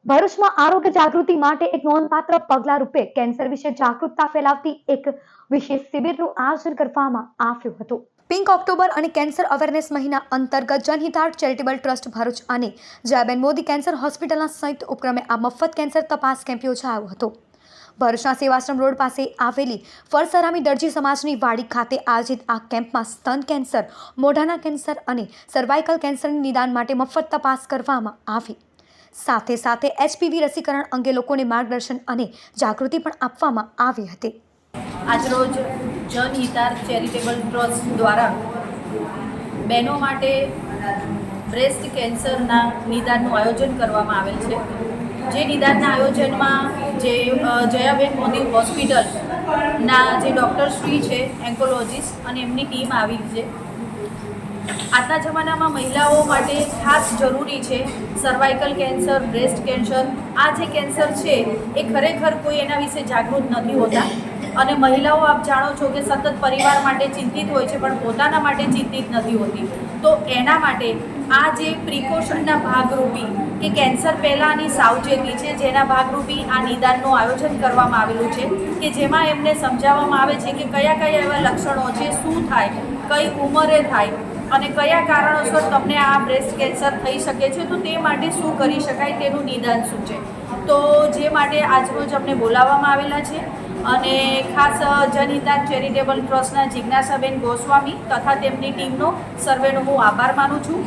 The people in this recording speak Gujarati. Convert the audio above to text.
ભરૂચમાં આરોગ્ય જાગૃતિ માટે એક નોંધપાત્ર પગલા રૂપે કેન્સર વિશે જાગૃતતા ફેલાવતી એક વિશેષ શિબિરનું આયોજન કરવામાં આવ્યું હતું। પિંક ઓક્ટોબર અને કેન્સર અવેરનેસ મહિના અંતર્ગત જનહિતાર્થ ચેરિટેબલ ટ્રસ્ટ ભરૂચ અને જયાબેન મોદી કેન્સર હોસ્પિટલના સંયુક્ત ઉપક્રમે આ મફત કેન્સર તપાસ કેમ્પ યોજાયો હતો। ભરૂચના સેવાશ્રમ રોડ પાસે આવેલી ફરસરામી દરજી સમાજની વાડી ખાતે આયોજિત આ કેમ્પમાં સ્તન કેન્સર, મોઢાના કેન્સર અને સર્વાઇકલ કેન્સરની નિદાન માટે મફત તપાસ કરવામાં આવી। સાથે સાથે HPV રસીકરણ અંગે લોકોને માર્ગદર્શન અને જાગૃતિ પણ આપવામાં આવી હતી। આજરોજ જનહિતાર્થ ચેરિટેબલ ટ્રસ્ટ દ્વારા બહેનો માટે બ્રેસ્ટ કેન્સરના નિદાનનું આયોજન કરવામાં આવેલ છે। જે નિદાનના આયોજનમાં જે જયાબેન મોદી હોસ્પિટલના જે ડૉક્ટરશ્રી છે, એન્કોલોજીસ્ટ અને એમની ટીમ આવી છે। આજના જમાનામાં મહિલાઓ માટે ખાસ જરૂરી છે સર્વાઇકલ કેન્સર, બ્રેસ્ટ કેન્સર। આ જે કેન્સર છે એ ખરેખર કોઈ એના વિશે જાગૃત નથી હોતા અને મહિલાઓ આપ જાણો છો કે સતત પરિવાર માટે ચિંતિત હોય છે પણ પોતાના માટે ચિંતિત નથી હોતી। તો એના માટે આ જે પ્રિકોશનના ભાગરૂપી કે કેન્સર પહેલાંની સાવચેતી છે, જેના ભાગરૂપી આ નિદાનનું આયોજન કરવામાં આવેલું છે કે જેમાં એમને સમજાવવામાં આવે છે કે કયા કયા એવા લક્ષણો છે, શું થાય, કઈ ઉંમરે થાય અને કયા કારણોસર તમને આ બ્રેસ્ટ કેન્સર થઈ શકે છે, તો તે માટે શું કરી શકાય તેનું નિદાન શું છે। તો જે માટે આજરોજ અમને બોલાવવામાં આવેલા છે અને ખાસ જનહિતાર્થ ચેરિટેબલ ટ્રસ્ટના જિજ્ઞાસાબેન ગોસ્વામી તથા તેમની ટીમનો સર્વેનો હું આભાર માનું છું।